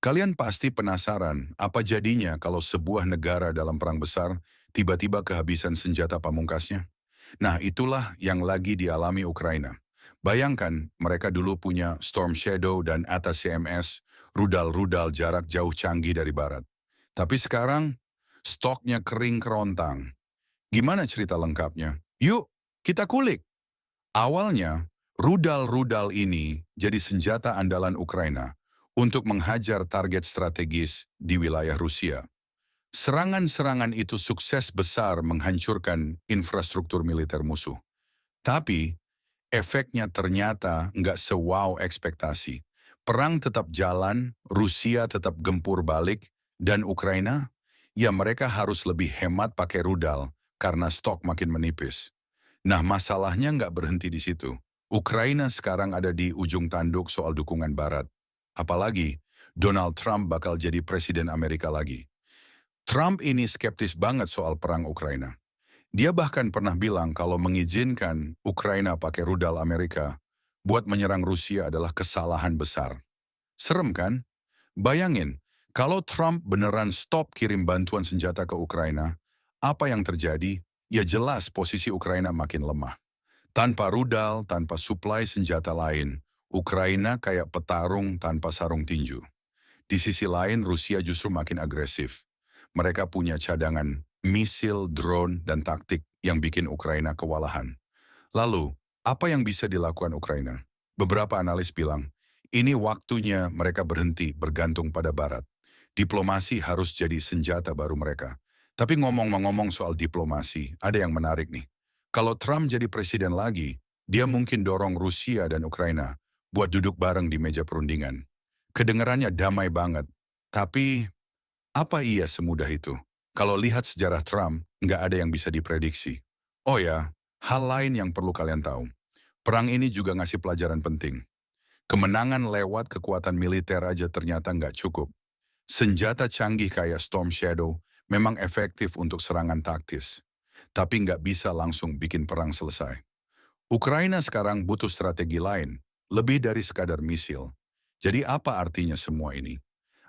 Kalian pasti penasaran apa jadinya kalau sebuah negara dalam perang besar tiba-tiba kehabisan senjata pamungkasnya? Nah, itulah yang lagi dialami Ukraina. Bayangkan mereka dulu punya Storm Shadow dan ATACMS, rudal-rudal jarak jauh canggih dari barat. Tapi sekarang stoknya kering kerontang. Gimana cerita lengkapnya? Yuk, kita kulik. Awalnya, rudal-rudal ini jadi senjata andalan Ukraina untuk menghajar target strategis di wilayah Rusia. Serangan-serangan itu sukses besar menghancurkan infrastruktur militer musuh. Tapi, efeknya ternyata nggak se-wow ekspektasi. Perang tetap jalan, Rusia tetap gempur balik, dan Ukraina, ya mereka harus lebih hemat pakai rudal karena stok makin menipis. Nah, masalahnya nggak berhenti di situ. Ukraina sekarang ada di ujung tanduk soal dukungan Barat. Apalagi, Donald Trump bakal jadi presiden Amerika lagi. Trump ini skeptis banget soal perang Ukraina. Dia bahkan pernah bilang kalau mengizinkan Ukraina pakai rudal Amerika buat menyerang Rusia adalah kesalahan besar. Serem kan? Bayangin, kalau Trump beneran stop kirim bantuan senjata ke Ukraina, apa yang terjadi? Ya jelas posisi Ukraina makin lemah. Tanpa rudal, tanpa suplai senjata lain, Ukraina kayak petarung tanpa sarung tinju. Di sisi lain, Rusia justru makin agresif. Mereka punya cadangan misil, drone, dan taktik yang bikin Ukraina kewalahan. Lalu, apa yang bisa dilakukan Ukraina? Beberapa analis bilang, ini waktunya mereka berhenti bergantung pada Barat. Diplomasi harus jadi senjata baru mereka. Tapi ngomong-ngomong soal diplomasi, ada yang menarik nih. Kalau Trump jadi presiden lagi, dia mungkin dorong Rusia dan Ukraina buat duduk bareng di meja perundingan. Kedengarannya damai banget. Tapi, apa iya semudah itu? Kalau lihat sejarah Trump, nggak ada yang bisa diprediksi. Oh ya, hal lain yang perlu kalian tahu. Perang ini juga ngasih pelajaran penting. Kemenangan lewat kekuatan militer aja ternyata nggak cukup. Senjata canggih kayak Storm Shadow memang efektif untuk serangan taktis. Tapi nggak bisa langsung bikin perang selesai. Ukraina sekarang butuh strategi lain, lebih dari sekadar misil. Jadi apa artinya semua ini?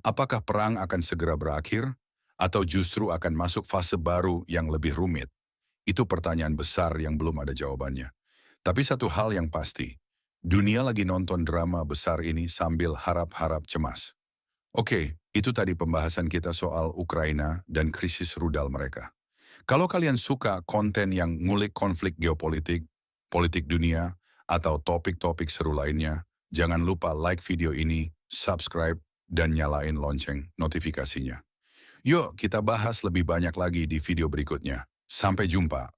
Apakah perang akan segera berakhir? Atau justru akan masuk fase baru yang lebih rumit? Itu pertanyaan besar yang belum ada jawabannya. Tapi satu hal yang pasti, dunia lagi nonton drama besar ini sambil harap-harap cemas. Oke, itu tadi pembahasan kita soal Ukraina dan krisis rudal mereka. Kalau kalian suka konten yang ngulik konflik geopolitik, politik dunia, atau topik-topik seru lainnya, jangan lupa like video ini, subscribe, dan nyalain lonceng notifikasinya. Yuk kita bahas lebih banyak lagi di video berikutnya. Sampai jumpa.